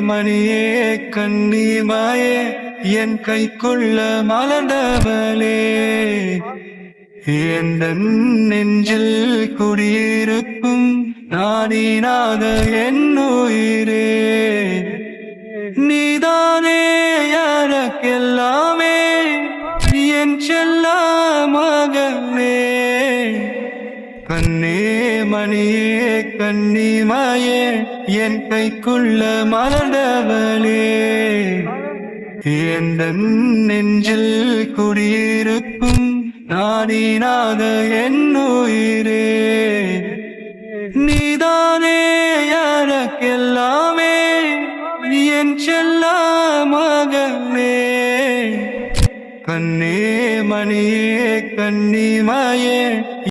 மணியே கண்ணிமாயே என் கைக்குள்ள மலர்ந்தவளே என் நெஞ்சில் குடியிருக்கும் நாடினாத என் உயிரே நீதானே யாருக்கெல்லாமே என் செல்ல மகளே கண்ணே மணியே கண்ணிமாயே என் கைக்குள்ள மலர்ந்தவளே என் நெஞ்சில் குடியிருக்கும் நாடினாத என் உயிரே நீதானே யாருக்கெல்லாமே என் செல்ல மகளே கண்ணே மணியே கண்ணிமாயே